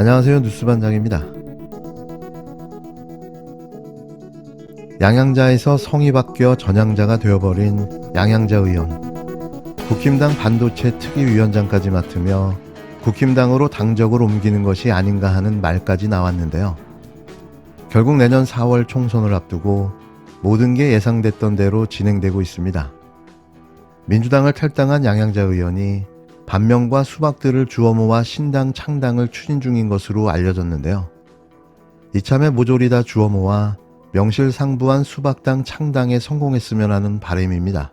안녕하세요. 뉴스반장입니다. 양양자에서 성이 바뀌어 전향자가 되어버린 양양자 의원. 국힘당 반도체 특위위원장까지 맡으며 국힘당으로 당적을 옮기는 것이 아닌가 하는 말까지 나왔는데요. 결국 내년 4월 총선을 앞두고 모든 게 예상됐던 대로 진행되고 있습니다. 민주당을 탈당한 양양자 의원이 반명과 수박들을 주워 모아 신당 창당을 추진 중인 것으로 알려졌는데요. 이참에 모조리 다 주워 모아 명실상부한 수박당 창당에 성공했으면 하는 바람입니다.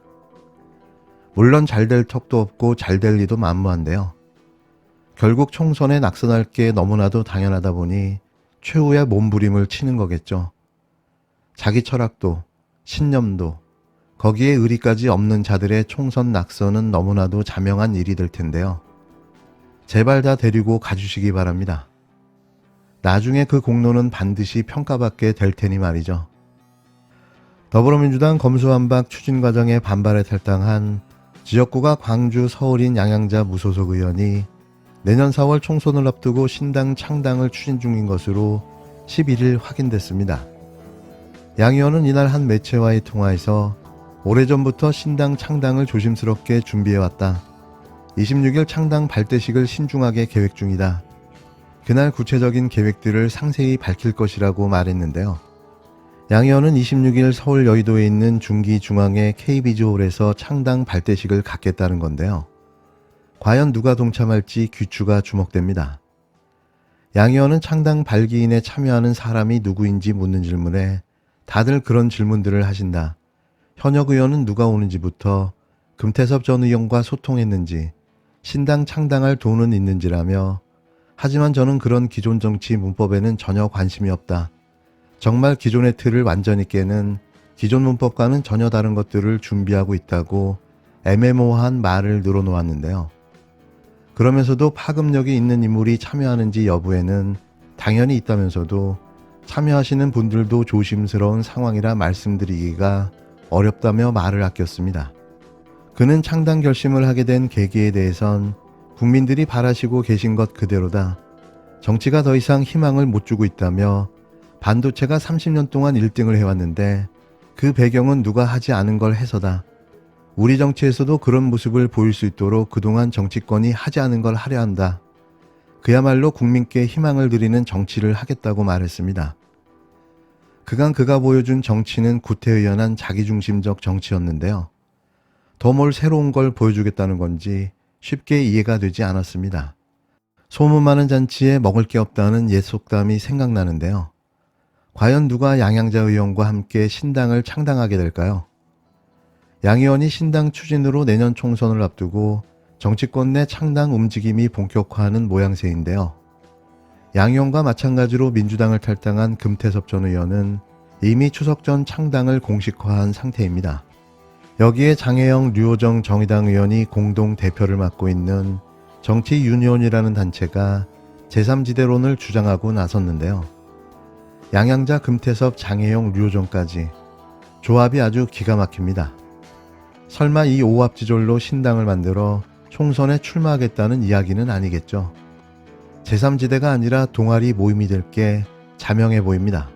물론 잘될 턱도 없고 잘될 리도 만무한데요. 결국 총선에 낙선할 게 너무나도 당연하다 보니 최후의 몸부림을 치는 거겠죠. 자기 철학도 신념도 거기에 의리까지 없는 자들의 총선 낙선은 너무나도 자명한 일이 될 텐데요. 제발 다 데리고 가주시기 바랍니다. 나중에 그 공로는 반드시 평가받게 될 테니 말이죠. 더불어민주당 검수완박 추진 과정에 반발에 탈당한 지역구가 광주, 서울인 양양자 무소속 의원이 내년 4월 총선을 앞두고 신당 창당을 추진 중인 것으로 11일 확인됐습니다. 양 의원은 이날 한 매체와의 통화에서 오래전부터 신당 창당을 조심스럽게 준비해왔다. 26일 창당 발대식을 신중하게 계획 중이다. 그날 구체적인 계획들을 상세히 밝힐 것이라고 말했는데요. 양 의원은 26일 서울 여의도에 있는 중기중앙의 KB조홀에서 창당 발대식을 갖겠다는 건데요. 과연 누가 동참할지 귀추가 주목됩니다. 양 의원은 창당 발기인에 참여하는 사람이 누구인지 묻는 질문에 다들 그런 질문들을 하신다. 현역 의원은 누가 오는지부터 금태섭 전 의원과 소통했는지, 신당 창당할 돈은 있는지라며 하지만 저는 그런 기존 정치 문법에는 전혀 관심이 없다. 정말 기존의 틀을 완전히 깨는 기존 문법과는 전혀 다른 것들을 준비하고 있다고 애매모호한 말을 늘어놓았는데요. 그러면서도 파급력이 있는 인물이 참여하는지 여부에는 당연히 있다면서도 참여하시는 분들도 조심스러운 상황이라 말씀드리기가 어렵다며 말을 아꼈습니다. 그는 창당 결심을 하게 된 계기에 대해선 국민들이 바라시고 계신 것 그대로다. 정치가 더 이상 희망을 못 주고 있다며 반도체가 30년 동안 1등을 해왔는데 그 배경은 누가 하지 않은 걸 해서다. 우리 정치에서도 그런 모습을 보일 수 있도록 그동안 정치권이 하지 않은 걸 하려 한다. 그야말로 국민께 희망을 드리는 정치를 하겠다고 말했습니다. 그간 그가 보여준 정치는 구태의연한 자기중심적 정치였는데요. 더 뭘 새로운 걸 보여주겠다는 건지 쉽게 이해가 되지 않았습니다. 소문 많은 잔치에 먹을 게 없다는 옛 속담이 생각나는데요. 과연 누가 양양자 의원과 함께 신당을 창당하게 될까요? 양 의원이 신당 추진으로 내년 총선을 앞두고 정치권 내 창당 움직임이 본격화하는 모양새인데요. 양 의원과 마찬가지로 민주당을 탈당한 금태섭 전 의원은 이미 추석 전 창당을 공식화한 상태입니다. 여기에 장혜영, 류호정 정의당 의원이 공동 대표를 맡고 있는 정치유니온이라는 단체가 제3지대론을 주장하고 나섰는데요. 양양자, 금태섭, 장혜영, 류호정까지 조합이 아주 기가 막힙니다. 설마 이 오합지졸로 신당을 만들어 총선에 출마하겠다는 이야기는 아니겠죠. 제3지대가 아니라 동아리 모임이 될 게 자명해 보입니다.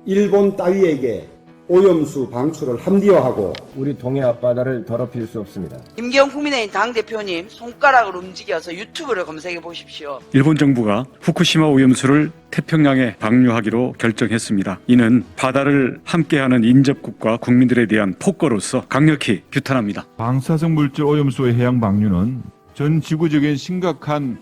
일본 따위에게 오염수 방출을 합리화하고 우리 동해 앞바다를 더럽힐 수 없습니다. 김기현 국민의힘 당대표님 손가락을 움직여서 유튜브를 검색해 보십시오. 일본 정부가 후쿠시마 오염수를 태평양에 방류하기로 결정했습니다. 이는 바다를 함께하는 인접국과 국민들에 대한 폭거로서 강력히 규탄합니다. 방사성 물질 오염수의 해양 방류는 전 지구적인 심각한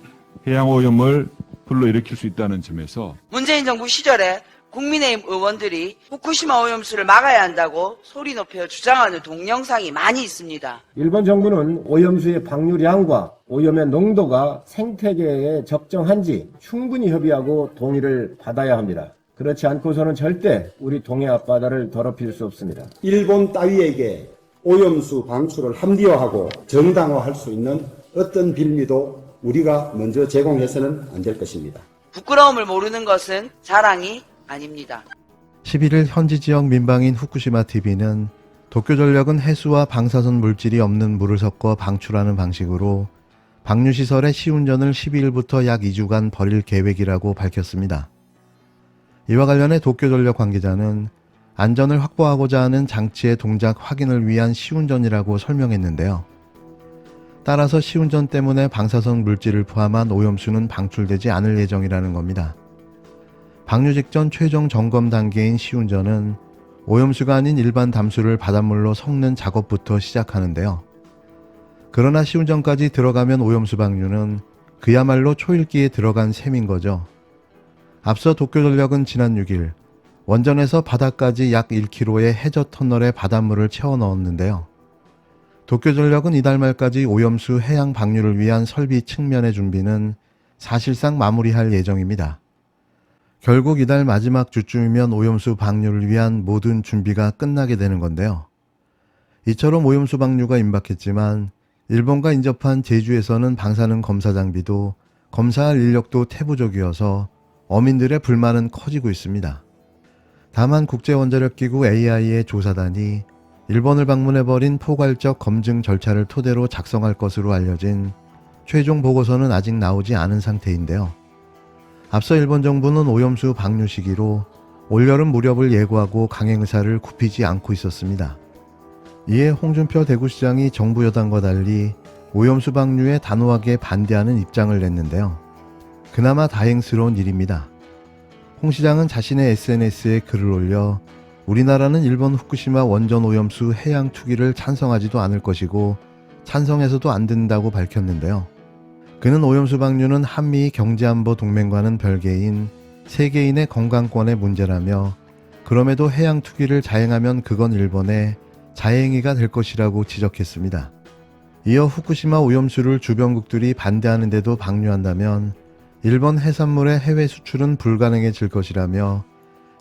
해양 오염을 불러일으킬 수 있다는 점에서 문재인 정부 시절에 국민의힘 의원들이 후쿠시마 오염수를 막아야 한다고 소리 높여 주장하는 동영상이 많이 있습니다. 일본 정부는 오염수의 방류량과 오염의 농도가 생태계에 적정한지 충분히 협의하고 동의를 받아야 합니다. 그렇지 않고서는 절대 우리 동해 앞바다를 더럽힐 수 없습니다. 일본 따위에게 오염수 방출을 합리화하고 정당화할 수 있는 어떤 빌미도 우리가 먼저 제공해서는 안 될 것입니다. 부끄러움을 모르는 것은 자랑이 아닙니다. 11일 현지 지역 민방인 후쿠시마 TV는 도쿄전력은 해수와 방사선 물질이 없는 물을 섞어 방출하는 방식으로 방류시설의 시운전을 12일부터 약 2주간 벌일 계획이라고 밝혔습니다. 이와 관련해 도쿄전력 관계자는 안전을 확보하고자 하는 장치의 동작 확인을 위한 시운전이라고 설명했는데요. 따라서 시운전 때문에 방사성 물질을 포함한 오염수는 방출되지 않을 예정이라는 겁니다. 방류 직전 최종 점검 단계인 시운전은 오염수가 아닌 일반 담수를 바닷물로 섞는 작업부터 시작하는데요. 그러나 시운전까지 들어가면 오염수 방류는 그야말로 초읽기에 들어간 셈인 거죠. 앞서 도쿄전력은 지난 6일 원전에서 바다까지 약 1km의 해저 터널에 바닷물을 채워 넣었는데요. 도쿄전력은 이달 말까지 오염수 해양 방류를 위한 설비 측면의 준비는 사실상 마무리할 예정입니다. 결국 이달 마지막 주쯤이면 오염수 방류를 위한 모든 준비가 끝나게 되는 건데요. 이처럼 오염수 방류가 임박했지만 일본과 인접한 제주에서는 방사능 검사 장비도 검사할 인력도 태부적이어서 어민들의 불만은 커지고 있습니다. 다만 국제원자력기구 AI의 조사단이 일본을 방문해버린 포괄적 검증 절차를 토대로 작성할 것으로 알려진 최종 보고서는 아직 나오지 않은 상태인데요. 앞서 일본 정부는 오염수 방류 시기로 올여름 무렵을 예고하고 강행 의사를 굽히지 않고 있었습니다. 이에 홍준표 대구시장이 정부 여당과 달리 오염수 방류에 단호하게 반대하는 입장을 냈는데요. 그나마 다행스러운 일입니다. 홍 시장은 자신의 SNS에 글을 올려 우리나라는 일본 후쿠시마 원전 오염수 해양 투기를 찬성하지도 않을 것이고 찬성해서도 안 된다고 밝혔는데요. 그는 오염수 방류는 한미 경제안보 동맹과는 별개인 세계인의 건강권의 문제라며 그럼에도 해양 투기를 자행하면 그건 일본의 자행위가 될 것이라고 지적했습니다. 이어 후쿠시마 오염수를 주변국들이 반대하는데도 방류한다면 일본 해산물의 해외 수출은 불가능해질 것이라며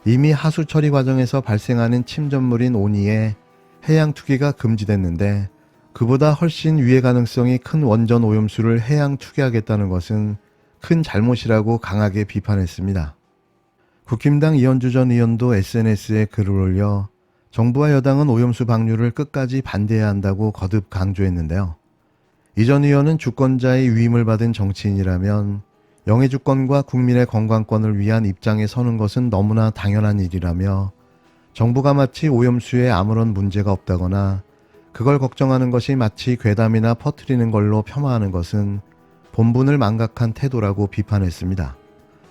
이미 하수 처리 과정에서 발생하는 침전물인 오니에 해양 투기가 금지됐는데 그보다 훨씬 위의 가능성이 큰 원전 오염수를 해양 투기하겠다는 것은 큰 잘못이라고 강하게 비판했습니다. 국힘당 이현주 전 의원도 SNS에 글을 올려 정부와 여당은 오염수 방류를 끝까지 반대해야 한다고 거듭 강조했는데요. 이 전 의원은 주권자의 위임을 받은 정치인이라면 영해주권과 국민의 건강권을 위한 입장에 서는 것은 너무나 당연한 일이라며 정부가 마치 오염수에 아무런 문제가 없다거나 그걸 걱정하는 것이 마치 괴담이나 퍼뜨리는 걸로 폄하하는 것은 본분을 망각한 태도라고 비판했습니다.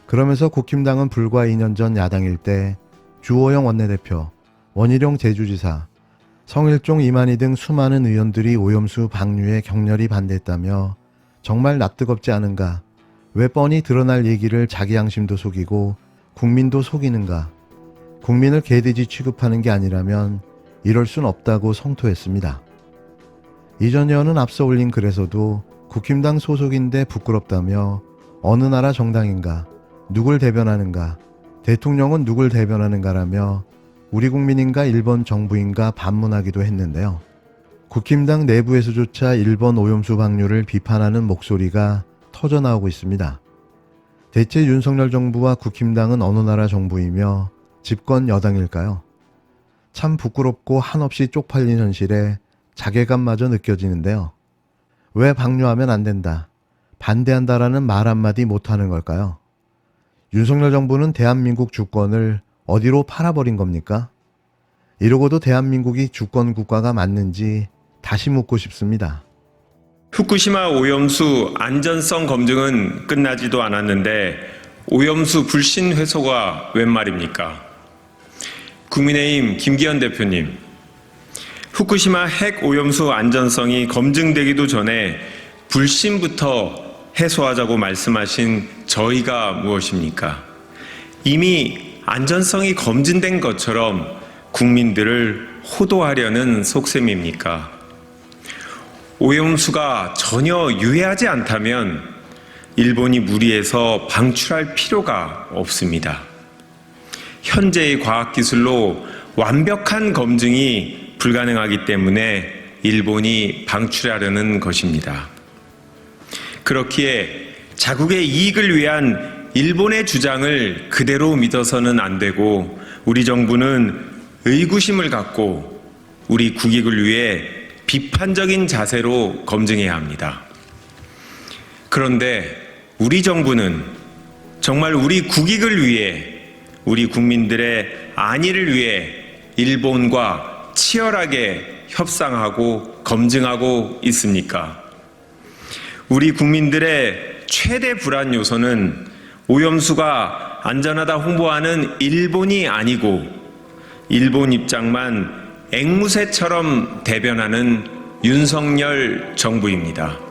그러면서 국힘당은 불과 2년 전 야당일 때 주호영 원내대표, 원희룡 제주지사, 성일종 이만희 등 수많은 의원들이 오염수 방류에 격렬히 반대했다며 정말 납득없지 않은가, 왜 뻔히 드러날 얘기를 자기 양심도 속이고 국민도 속이는가, 국민을 개돼지 취급하는 게 아니라면 이럴 순 없다고 성토했습니다. 이 전 의원은 앞서 올린 글에서도 국힘당 소속인데 부끄럽다며 어느 나라 정당인가, 누굴 대변하는가, 대통령은 누굴 대변하는가라며 우리 국민인가 일본 정부인가 반문하기도 했는데요. 국힘당 내부에서조차 일본 오염수 방류를 비판하는 목소리가 터져나오고 있습니다. 대체 윤석열 정부와 국힘당은 어느 나라 정부이며 집권 여당일까요? 참 부끄럽고 한없이 쪽팔린 현실에 자괴감마저 느껴지는데요. 왜 방류하면 안 된다, 반대한다라는 말 한마디 못하는 걸까요? 윤석열 정부는 대한민국 주권을 어디로 팔아버린 겁니까? 이러고도 대한민국이 주권 국가가 맞는지 다시 묻고 싶습니다. 후쿠시마 오염수 안전성 검증은 끝나지도 않았는데 오염수 불신 회소가 웬 말입니까? 국민의힘 김기현 대표님, 후쿠시마 핵 오염수 안전성이 검증되기도 전에 불신부터 해소하자고 말씀하신 저희가 무엇입니까? 이미 안전성이 검증된 것처럼 국민들을 호도하려는 속셈입니까? 오염수가 전혀 유해하지 않다면 일본이 무리해서 방출할 필요가 없습니다. 현재의 과학기술로 완벽한 검증이 불가능하기 때문에 일본이 방출하려는 것입니다. 그렇기에 자국의 이익을 위한 일본의 주장을 그대로 믿어서는 안 되고 우리 정부는 의구심을 갖고 우리 국익을 위해 비판적인 자세로 검증해야 합니다. 그런데 우리 정부는 정말 우리 국익을 위해, 우리 국민들의 안위를 위해 일본과 치열하게 협상하고 검증하고 있습니까? 우리 국민들의 최대 불안 요소는 오염수가 안전하다 홍보하는 일본이 아니고 일본 입장만 앵무새처럼 대변하는 윤석열 정부입니다.